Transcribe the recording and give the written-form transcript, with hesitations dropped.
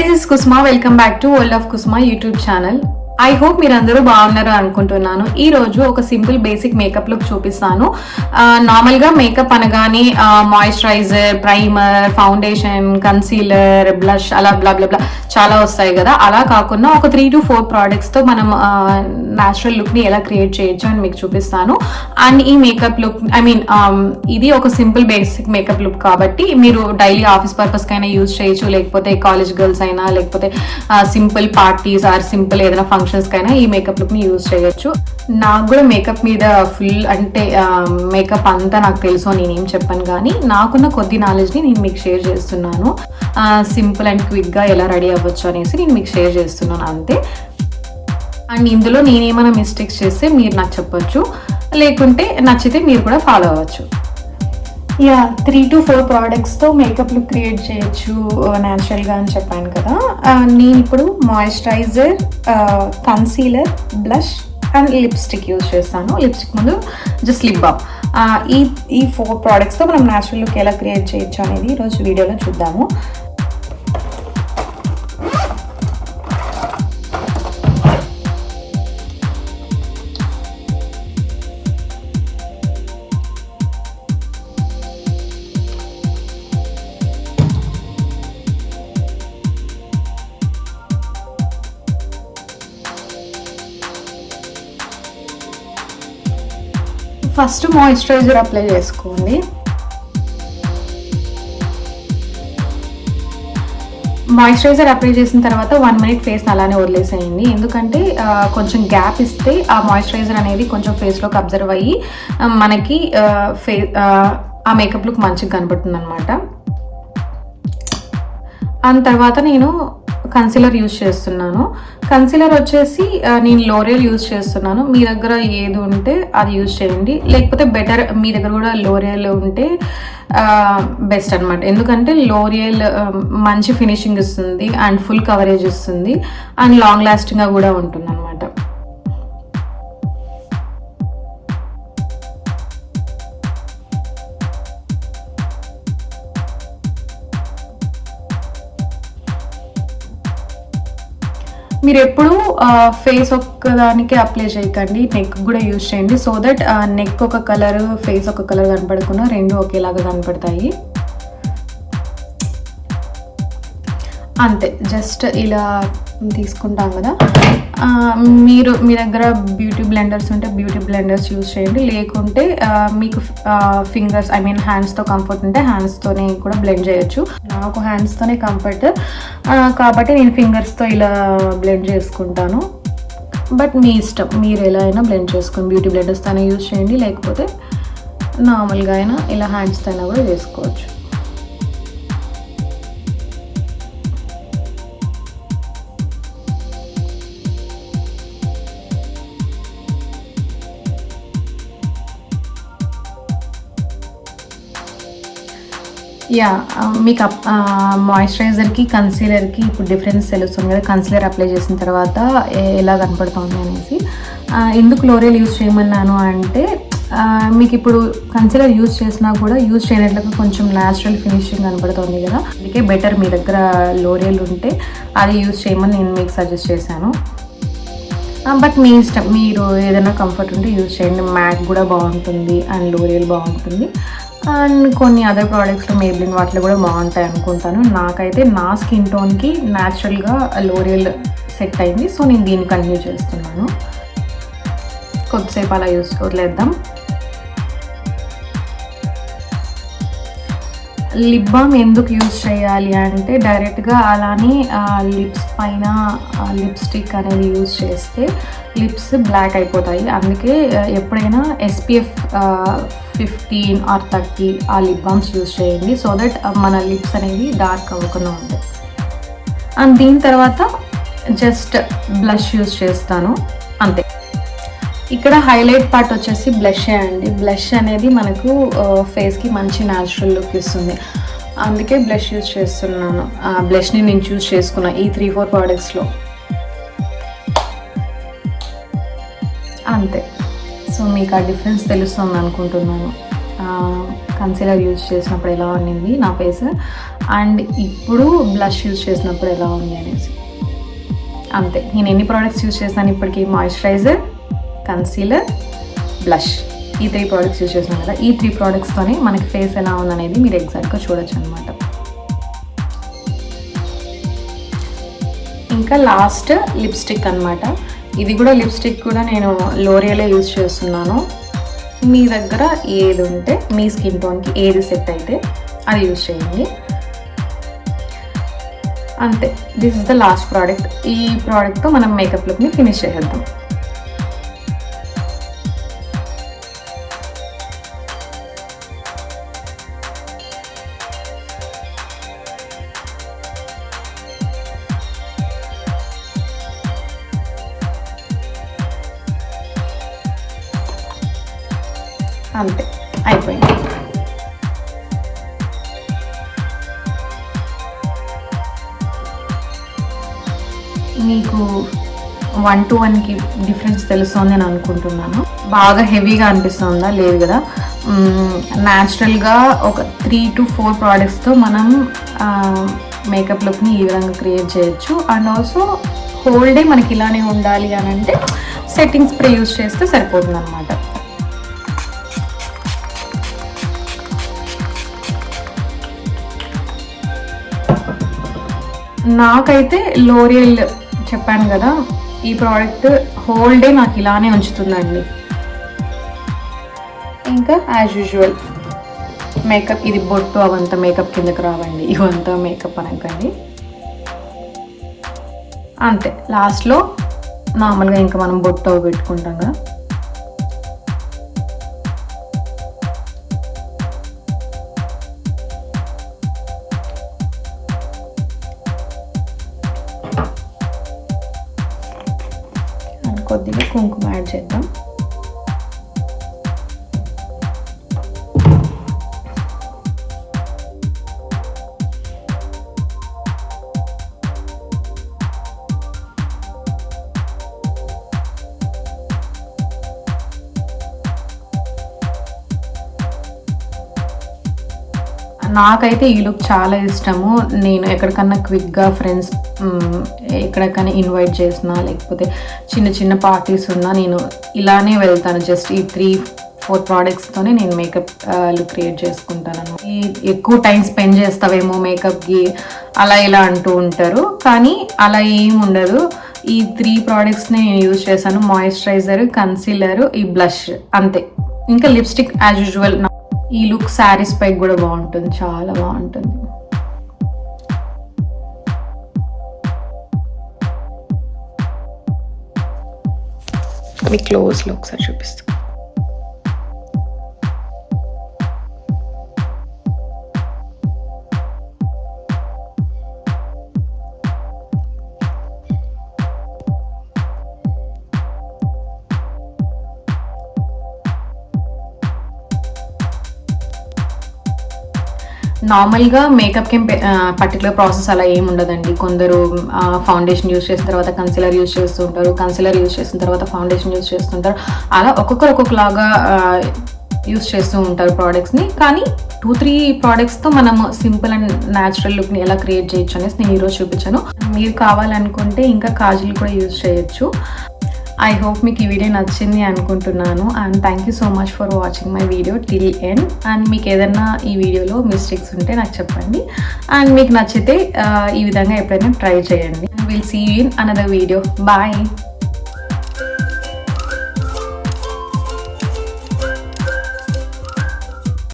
This is Kusma. Welcome back to world of Kusma YouTube channel. I hope మీరందరూ బాగున్నారు అనుకుంటున్నాను. ఈ రోజు ఒక సింపుల్ బేసిక్ మేకప్ లుక్ చూపిస్తాను. నార్మల్గా మేకప్ అనగానే moisturiser, primer, foundation, concealer, blush అలా బ్లా బ్లా బ్లా చాలా వస్తాయి కదా. అలా కాకుండా ఒక 3 to 4 ప్రోడక్ట్స్తో మనం న్యాచురల్ లుక్ని ఎలా క్రియేట్ చేయొచ్చు అని మీకు చూపిస్తాను. అండ్ ఈ మేకప్ లుక్ ఇది ఒక సింపుల్ బేసిక్ మేకప్ లుక్ కాబట్టి మీరు డైలీ ఆఫీస్ పర్పస్కైనా యూజ్ చేయొచ్చు, లేకపోతే కాలేజ్ గర్ల్స్ అయినా, లేకపోతే సింపుల్ పార్టీస్ ఆర్ సింపుల్ ఏదైనా ఫంక్షన్స్ కైనా ఈ మేకప్ లుక్ ని యూజ్ చేయొచ్చు. నాకు కూడా మేకప్ మీద ఫుల్ అంటే మేకప్ అంతా నాకు తెలుసు నేనేం చెప్పాను, కానీ నాకున్న కొద్ది నాలెడ్జ్ని నేను మీకు షేర్ చేస్తున్నాను. సింపుల్ అండ్ క్విక్గా ఎలా రెడీ అవ్వచ్చు అనేసి నేను మీకు షేర్ చేస్తున్నాను అంతే. అండ్ ఇందులో నేనేమైనా మిస్టేక్స్ చేస్తే మీరు నాకు చెప్పొచ్చు, లేకుంటే నచ్చితే మీరు కూడా ఫాలో అవ్వచ్చు. 3 to 4 ప్రోడక్ట్స్తో మేకప్ లుక్ క్రియేట్ చేయొచ్చు న్యాచురల్గా అని చెప్పాను కదా. నేను ఇప్పుడు moisturiser, concealer, blush and lipstick use చేస్తాను. లిప్స్టిక్ ముందు జస్ట్ లిప్ బామ్. ఈ 4 ప్రోడక్ట్స్తో మనం న్యాచురల్ లుక్ ఎలా క్రియేట్ చేయొచ్చు అనేది ఈరోజు వీడియోలో చూద్దాము. ఫస్ట్ మాయిశ్చరైజర్ అప్లై చేసుకోండి. మాయిశ్చరైజర్ అప్లై చేసిన తర్వాత 1 minute ఫేస్ని అలానే వదిలేసేయండి. ఎందుకంటే కొంచెం గ్యాప్ ఇస్తే ఆ మాయిశ్చరైజర్ అనేది కొంచెం ఫేస్లోకి అబ్జర్వ్ అయ్యి మనకి ఆ మేకప్ లుక్ మంచిగా కనబడుతుంది అనమాట. దాని తర్వాత నేను కన్సీలర్ యూజ్ చేస్తున్నాను. కన్సీలర్ వచ్చేసి నేను లోరియల్ యూజ్ చేస్తున్నాను. మీ దగ్గర ఏది ఉంటే అది యూజ్ చేయండి, లేకపోతే బెటర్ మీ దగ్గర కూడా లోరియల్ ఉంటే బెస్ట్ అనమాట. ఎందుకంటే లోరియల్ మంచి ఫినిషింగ్ ఇస్తుంది అండ్ ఫుల్ కవరేజ్ ఇస్తుంది అండ్ లాంగ్ లాస్టింగ్గా కూడా ఉంటుంది అనమాట. మీరు ఎప్పుడు ఫేస్ ఒక్కదానికి అప్లై చేయకండి, నెక్ కూడా యూజ్ చేయండి. సో దట్ నెక్ ఒక కలర్, ఫేస్ ఒక కలర్ కనపడకుండా 2 ఒకేలాగా కనపడతాయి. అంతే, జస్ట్ ఇలా తీసుకుంటాం కదా. మీ దగ్గర బ్యూటీ బ్లెండర్స్ ఉంటే బ్యూటీ బ్లెండర్స్ యూజ్ చేయండి, లేకుంటే మీకు ఫింగర్స్ హ్యాండ్స్తో కంఫర్ట్ ఉంటే హ్యాండ్స్తోనే కూడా బ్లెండ్ చేయొచ్చు. నాకు హ్యాండ్స్తోనే కంఫర్ట్ కాబట్టి నేను ఫింగర్స్తో ఇలా బ్లెండ్ చేసుకుంటాను. బట్ మీ ఇష్టం, మీరు ఎలా అయినా బ్లెండ్ చేసుకొని బ్యూటీ బ్లెండర్స్తో అయినా యూజ్ చేయండి, లేకపోతే నార్మల్గా అయినా ఇలా హ్యాండ్స్తో అయినా కూడా చేసుకోవచ్చు. మీకు మాయిశ్చరైజర్కి కన్సీలర్కి ఇప్పుడు డిఫరెన్స్ తెలుస్తుంది కదా. కన్సీలర్ అప్లై చేసిన తర్వాత ఎలా కనపడుతుంది అనేసి. ఎందుకు లోరియల్ యూజ్ చేయమన్నాను అంటే మీకు ఇప్పుడు కన్సీలర్ యూజ్ చేసినా కూడా యూజ్ చేయనట్లుగా కొంచెం న్యాచురల్ ఫినిషింగ్ కనపడుతుంది కదా. అందుకే బెటర్ మీ దగ్గర లోరియల్ ఉంటే అది యూజ్ చేయమని నేను మీకు సజెస్ట్ చేశాను. బట్ మీ ఇష్టం, మీరు ఏదైనా కంఫర్ట్ ఉంటే యూజ్ చేయండి. మ్యాక్ కూడా బాగుంటుంది అండ్ లోరియల్ బాగుంటుంది అండ్ కొన్ని అదర్ ప్రోడక్ట్స్లో మేబ్లిన్ వాటిలో కూడా బాగుంటాయి అనుకుంటాను. నాకైతే నా స్కిన్ టోన్కి న్యాచురల్గా లోరియల్ సెట్ అయింది, సో నేను దీన్ని కంటిన్యూ చేస్తున్నాను. కొద్దిసేపు అలా వదిలేద్దాం. లిప్ బామ్ ఎందుకు యూజ్ చేయాలి అంటే డైరెక్ట్గా అలానే లిప్స్ పైన లిప్స్టిక్ అనేది యూజ్ చేస్తే లిప్స్ బ్లాక్ అయిపోతాయి. అందుకే ఎప్పుడైనా SPF 15 or 30 ఆ లిప్ బామ్స్ యూజ్ చేయండి, సో దట్ మన లిప్స్ అనేది డార్క్ అవ్వకుండా ఉంటాయి. అండ్ దీని తర్వాత జస్ట్ బ్లష్ యూజ్ చేస్తాను అంతే. ఇక్కడ హైలైట్ పార్ట్ వచ్చేసి బ్లష్ అండి. బ్లష్ అనేది మనకు ఫేస్కి మంచి న్యాచురల్ లుక్ ఇస్తుంది, అందుకే బ్లష్ యూజ్ చేస్తున్నాను. బ్లష్ని నేను చూస్ చేసుకున్నా ఈ 3-4 ప్రోడక్ట్స్లో అంతే. సో మీకు ఆ డిఫరెన్స్ తెలుస్తుంది అనుకుంటున్నాను. కన్సీలర్ యూజ్ చేసినప్పుడు ఎలా ఉండింది నా ఫేస్ అండ్ ఇప్పుడు బ్లష్ యూజ్ చేసినప్పుడు ఎలా ఉంది అనేసి. అంతే, నేను ఎన్ని ప్రోడక్ట్స్ యూజ్ చేశాను ఇప్పటికీ? మాయిశ్చరైజర్, కన్సీలర్, బ్లష్, ఈ 3 ప్రోడక్ట్స్ యూజ్ చేసినాం కదా. ఈ 3 ప్రోడక్ట్స్తోనే మనకి ఫేస్ ఎలా ఉందనేది మీరు ఎగ్జాక్ట్గా చూడొచ్చు అనమాట. ఇంకా లాస్ట్ లిప్స్టిక్ అనమాట. ఇది కూడా లిప్స్టిక్ కూడా నేను లోరియలే యూజ్ చేస్తున్నాను. మీ దగ్గర ఏది ఉంటే మీ స్కిన్ టోన్కి ఏది సెట్ అయితే అది యూజ్ చేయండి. అంతే, this is the last product. ఈ ప్రోడక్ట్తో మనం మేకప్ లుక్ని ఫినిష్ చేసేద్దాం. అంతే, అయిపోయింది. మీకు 1 to 1కి డిఫరెన్స్ తెలుస్తుంది నేను అనుకుంటున్నాను. బాగా హెవీగా అనిపిస్తుందా? లేదు కదా. న్యాచురల్గా ఒక 3 to 4 ప్రోడక్ట్స్తో మనం మేకప్ లుక్ని ఈ విధంగా క్రియేట్ చేయొచ్చు. అండ్ ఆల్సో హోల్ డే మనకి ఇలానే ఉండాలి అని అంటే సెట్టింగ్ స్ప్రే యూజ్ చేస్తే సరిపోతుంది అనమాట. నాకైతే లోరియల్ చెప్పాను కదా, ఈ ప్రోడక్ట్ హోల్ డే నాకు ఇలానే ఉంచుతుందండి. ఇంకా యాజ్ యూజువల్ మేకప్, ఇది బొట్టు అవంతా మేకప్ కిందకి రావండి, ఇవంతా మేకప్ అనకండి. అంతే, లాస్ట్లో నార్మల్గా ఇంకా మనం బొట్టు పెట్టుకుంటాం కదా. కొద్దిగా కుంకుమ యాడ్ చేద్దాం. నాకైతే ఈ లుక్ చాలా ఇష్టము. నేను ఎక్కడికన్నా క్విక్గా ఫ్రెండ్స్ ఎక్కడికైనా ఇన్వైట్ చేసినా, లేకపోతే చిన్న చిన్న పార్టీస్ ఉన్నా నేను ఇలానే వెళ్తాను. జస్ట్ ఈ 3-4 ప్రోడక్ట్స్తోనే నేను మేకప్ లుక్ క్రియేట్ చేసుకుంటాను. ఈ ఎక్కువ టైం స్పెండ్ చేస్తావేమో మేకప్కి అలా ఇలా అంటూ ఉంటారు, కానీ అలా ఏం ఉండదు. ఈ 3 ప్రోడక్ట్స్ని నేను యూజ్ చేశాను. మాయిశ్చరైజర్, కన్సీలర్, ఈ బ్లష్, అంతే. ఇంకా లిప్స్టిక్ యాజ్ యూజువల్. ఈ లుక్ శారీస్ పై కూడా బాగుంటుంది, చాలా బాగుంటుంది. మీ క్లోజ్లో ఒకసారి చూపిస్తాను. నార్మల్గా మేకప్కి పర్టికులర్ ప్రాసెస్ అలా ఏమి ఉండదండి. కొందరు ఫౌండేషన్ యూజ్ చేసిన తర్వాత కన్సీలర్ యూజ్ చేస్తుంటారు, కన్సీలర్ యూజ్ చేసిన తర్వాత ఫౌండేషన్ యూజ్ చేస్తుంటారు. అలా ఒక్కొక్కలాగా యూజ్ చేస్తూ ఉంటారు ప్రోడక్ట్స్ని. కానీ 2-3 ప్రోడక్ట్స్తో మనము సింపుల్ అండ్ న్యాచురల్ లుక్ని ఎలా క్రియేట్ చేయొచ్చు అనేసి నేను ఈరోజు చూపించాను. మీరు కావాలనుకుంటే ఇంకా కాజల్ కూడా యూజ్ చేయొచ్చు. ఐ హోప్ మీకు ఈ వీడియో నచ్చింది అనుకుంటున్నాను. And thank you so much for watching my video till end. And మీకు ఏదైనా ఈ వీడియోలో మిస్టేక్స్ ఉంటే నాకు చెప్పండి. అండ్ మీకు నచ్చితే ఈ విధంగా ఎప్పుడైనా ట్రై చేయండి. Will see you in another video. Bye.